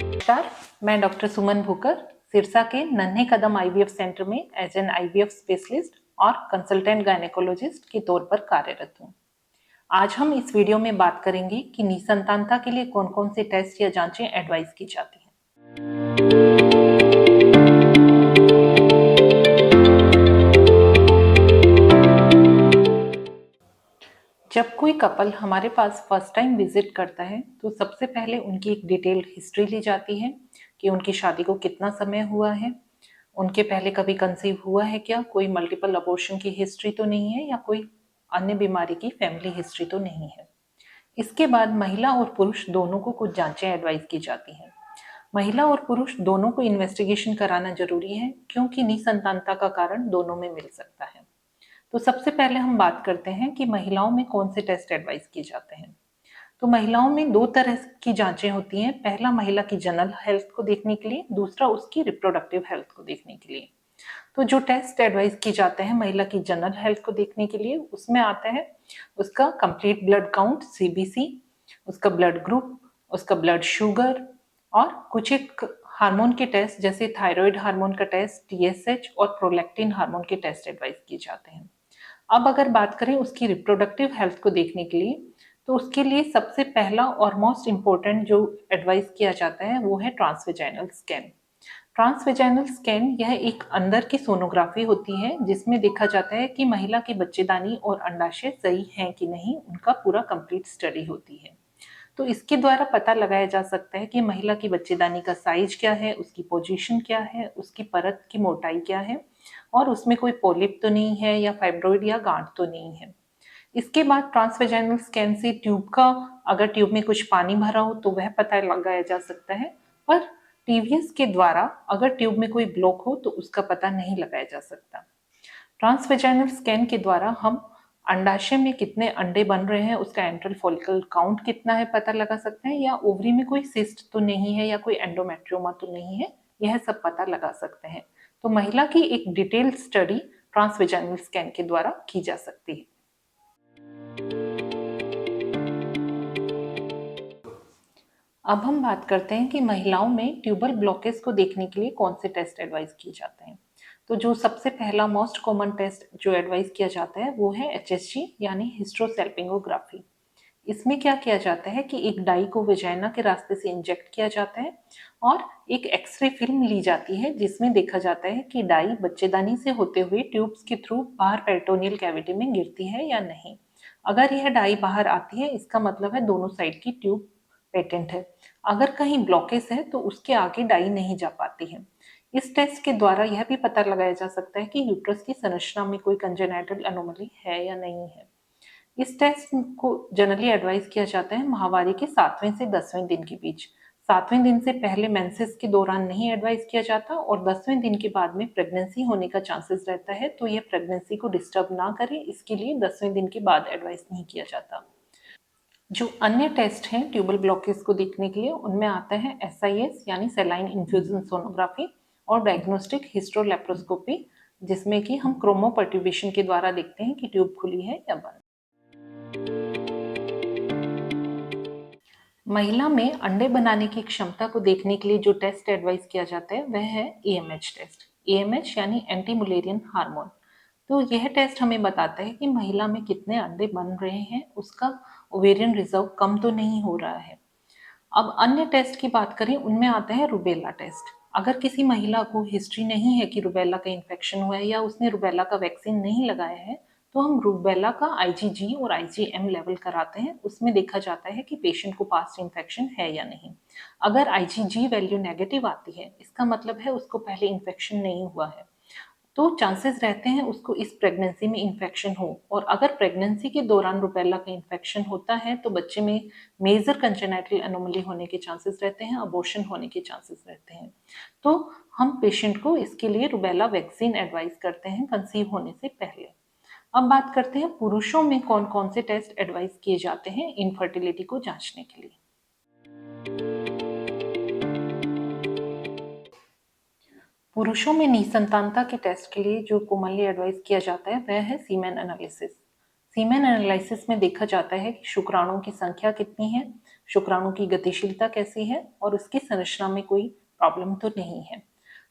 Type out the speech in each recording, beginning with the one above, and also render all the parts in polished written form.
नमस्कार, मैं डॉक्टर सुमन भूकर सिरसा के नन्हे कदम आईवीएफ सेंटर में एज एन आईवीएफ स्पेशलिस्ट और कंसल्टेंट गायनेकोलॉजिस्ट के तौर पर कार्यरत हूँ। आज हम इस वीडियो में बात करेंगे कि निसंतानता के लिए कौन कौन से टेस्ट या जांचें एडवाइस की जाती हैं। जब कोई कपल हमारे पास फर्स्ट टाइम विजिट करता है तो सबसे पहले उनकी एक डिटेल्ड हिस्ट्री ली जाती है कि उनकी शादी को कितना समय हुआ है, उनके पहले कभी कंसीव हुआ है क्या, कोई मल्टीपल अबॉर्शन की हिस्ट्री तो नहीं है या कोई अन्य बीमारी की फैमिली हिस्ट्री तो नहीं है। इसके बाद महिला और पुरुष दोनों को कुछ जांचें एडवाइस की जाती हैं। महिला और पुरुष दोनों को इन्वेस्टिगेशन कराना जरूरी है क्योंकि निसंतानता का कारण दोनों में मिल सकता है। तो सबसे पहले हम बात करते हैं कि महिलाओं में कौन से टेस्ट एडवाइस किए जाते हैं। तो महिलाओं में दो तरह की जांचें होती हैं। पहला महिला की जनरल हेल्थ को देखने के लिए, दूसरा उसकी रिप्रोडक्टिव हेल्थ को देखने के लिए। तो जो टेस्ट एडवाइस किए जाते हैं महिला की जनरल हेल्थ को देखने के लिए, उसमें आता है उसका कंप्लीट ब्लड काउंट सीबीसी, उसका ब्लड ग्रुप, उसका ब्लड शुगर और कुछ एक हार्मोन के टेस्ट जैसे थायराइड हार्मोन का टेस्ट, टीएसएच और प्रोलैक्टिन हार्मोन के टेस्ट एडवाइस किए जाते हैं। अब अगर बात करें उसकी रिप्रोडक्टिव हेल्थ को देखने के लिए, तो उसके लिए सबसे पहला और मोस्ट इम्पोर्टेंट जो एडवाइस किया जाता है वो है ट्रांसवेजाइनल स्कैन। ट्रांसवेजाइनल स्कैन यह एक अंदर की सोनोग्राफी होती है जिसमें देखा जाता है कि महिला की बच्चेदानी और अंडाशय सही हैं कि नहीं, उनका पूरा कंप्लीट स्टडी होती है। तो इसके द्वारा पता लगाया जा सकता है कि महिला की बच्चेदानी का साइज क्या है, उसकी पोजीशन क्या है, उसकी परत की मोटाई क्या है और उसमें कोई पॉलिप तो नहीं है या फाइब्रॉइड या गांठ तो नहीं है। इसके बाद ट्रांसवेजाइनल स्कैन से ट्यूब का, अगर ट्यूब में कुछ पानी भरा हो तो वह पता लगाया जा सकता है, पर टीवीएस के द्वारा अगर ट्यूब में कोई ब्लॉक हो तो उसका पता नहीं लगाया जा सकता। ट्रांसवेजाइनल स्कैन के द्वारा हम अंडाशय में कितने अंडे बन रहे हैं, उसका एंट्रल फॉलिकल काउंट कितना है पता लगा सकते हैं, या ओवरी में कोई सिस्ट तो नहीं है या कोई एंडोमेट्रियोमा तो नहीं है, यह सब पता लगा सकते हैं। तो महिला की एक डिटेल्ड स्टडी ट्रांसवेजाइनल स्कैन के द्वारा की जा सकती है। अब हम बात करते हैं कि महिलाओं में ट्यूबल ब्लॉकेज को देखने के लिए कौन से टेस्ट एडवाइस किए जाते हैं। तो जो सबसे पहला मोस्ट कॉमन टेस्ट जो एडवाइस किया जाता है वो है एचएसजी यानी हिस्ट्रोसेल्पिंगोग्राफी। इसमें क्या किया जाता है कि एक डाई को वेजाइना के रास्ते से इंजेक्ट किया जाता है और एक एक्सरे फिल्म ली जाती है जिसमें देखा जाता है कि डाई बच्चेदानी से होते हुए ट्यूब्स के थ्रू बाहर पेरिटोनियल कैविटी में गिरती है या नहीं। अगर यह डाई बाहर आती है इसका मतलब है दोनों साइड की ट्यूब पेटेंट है। अगर कहीं ब्लॉकेज है तो उसके आगे डाई नहीं जा पाती है। इस टेस्ट के द्वारा यह भी पता लगाया जा सकता है कि यूट्रस की संरचना में कोई कंजेनाइटल एनोमली है या नहीं है। इस टेस्ट को जनरली एडवाइस किया जाता है माहवारी के 7वें से 10वें दिन के बीच। 7वें दिन से पहले मेंसेस के दौरान नहीं एडवाइस किया जाता और 10वें दिन के बाद में प्रेगनेंसी होने का चांसेस रहता है, तो यह प्रेगनेंसी को डिस्टर्ब ना करे इसके लिए 10वें दिन के बाद एडवाइस नहीं किया जाता। जो अन्य टेस्ट हैं ट्यूबल ब्लॉकेज को देखने के लिए, उनमें आता है एसआईएस यानी सेलाइन इन्फ्यूजन सोनोग्राफी और डायग्नोस्टिक हिस्ट्रोलेप्रोस्कोपी, जिसमें कि हम क्रोमोपर्ट्यूबेशन के द्वारा देखते हैं कि ट्यूब खुली है या बंद। महिला में अंडे बनाने की क्षमता को देखने के लिए जो टेस्ट एडवाइस किया जाता है वह है एएमएच टेस्ट। एएमएच यानी एंटी मुलेरियन हार्मोन। तो यह टेस्ट हमें बताता है कि महिला में कितने अंडे बन रहे हैं, उसका ओवेरियन रिजर्व कम तो नहीं हो रहा है। अब अन्य टेस्ट की बात करें, उनमें आता है रूबेला टेस्ट। अगर किसी महिला को हिस्ट्री नहीं है कि रूबेला का इन्फेक्शन हुआ है या उसने रूबेला का वैक्सीन नहीं लगाया है, तो हम रूबेला का आईजीजी और आईजीएम लेवल कराते हैं। उसमें देखा जाता है कि पेशेंट को पास्ट इन्फेक्शन है या नहीं। अगर आईजीजी वैल्यू नेगेटिव आती है इसका मतलब है उसको पहले इन्फेक्शन नहीं हुआ है, तो चांसेस रहते हैं उसको इस प्रेगनेंसी में इन्फेक्शन हो। और अगर प्रेगनेंसी के दौरान रूबेला का इन्फेक्शन होता है तो बच्चे में मेजर कंजेनाइटल एनोमली होने के चांसेस रहते हैं, अबॉर्शन होने के चांसेस रहते हैं। तो हम पेशेंट को इसके लिए रूबेला वैक्सीन एडवाइस करते हैं कंसीव होने से पहले। अब बात करते हैं पुरुषों में कौन कौन से टेस्ट एडवाइस किए जाते हैं इनफर्टिलिटी को जांचने के लिए। पुरुषों में निसंतानता के टेस्ट के लिए जो कॉमनली एडवाइस किया जाता है वह है सीमेन एनालिसिस। सीमेन एनालिसिस में देखा जाता है कि शुक्राणुओं की संख्या कितनी है, शुक्राणु की गतिशीलता कैसी है और उसकी संरचना में कोई प्रॉब्लम तो नहीं है।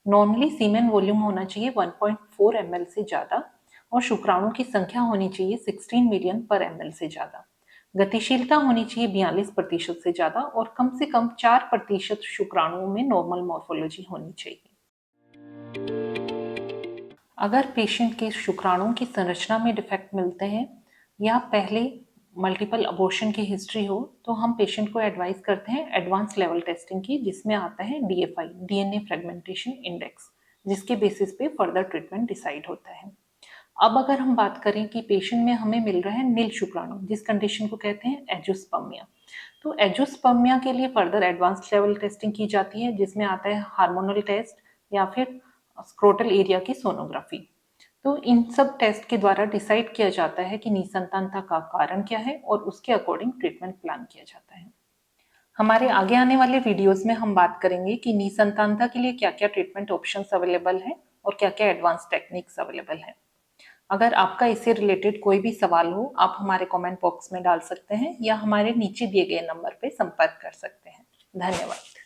नॉर्मली सीमेन वॉल्यूम होना चाहिए 1.4 ml से ज़्यादा और शुक्राणु की संख्या होनी चाहिए 16 मिलियन पर ml से ज़्यादा। गतिशीलता होनी चाहिए 42% से ज़्यादा और कम से कम 4% शुक्राणुओं में नॉर्मल मॉर्फोलॉजी होनी चाहिए। अगर पेशेंट के शुक्राणुओं की संरचना में डिफेक्ट मिलते हैं या पहले मल्टीपल अबॉर्शन की हिस्ट्री हो तो हम पेशेंट को एडवाइस करते हैं एडवांस लेवल टेस्टिंग की, जिसमें आता है DFI, DNA फ्रेगमेंटेशन इंडेक्स, जिसके बेसिस पे फर्दर ट्रीटमेंट डिसाइड होता है। अब अगर हम बात करें कि पेशेंट में हमें मिल रहा है नील शुक्राणु, जिस कंडीशन को कहते हैं एंजियोस्पर्मिया, तो एंजियोस्पर्मिया के लिए फर्दर एडवांस लेवल टेस्टिंग की जाती है, जिसमें आता है हार्मोनल टेस्ट या फिर स्क्रोटल एरिया की सोनोग्राफी। तो इन सब टेस्ट के द्वारा डिसाइड किया जाता है कि निसंतानता का कारण क्या है और उसके अकॉर्डिंग ट्रीटमेंट प्लान किया जाता है। हमारे आगे आने वाले वीडियोस में हम बात करेंगे कि निसंतानता के लिए क्या क्या ट्रीटमेंट ऑप्शंस अवेलेबल हैं और क्या क्या एडवांस टेक्निक्स अवेलेबल हैं। अगर आपका इससे रिलेटेड कोई भी सवाल हो, आप हमारे कमेंट बॉक्स में डाल सकते हैं या हमारे नीचे दिए गए नंबर पर संपर्क कर सकते हैं। धन्यवाद।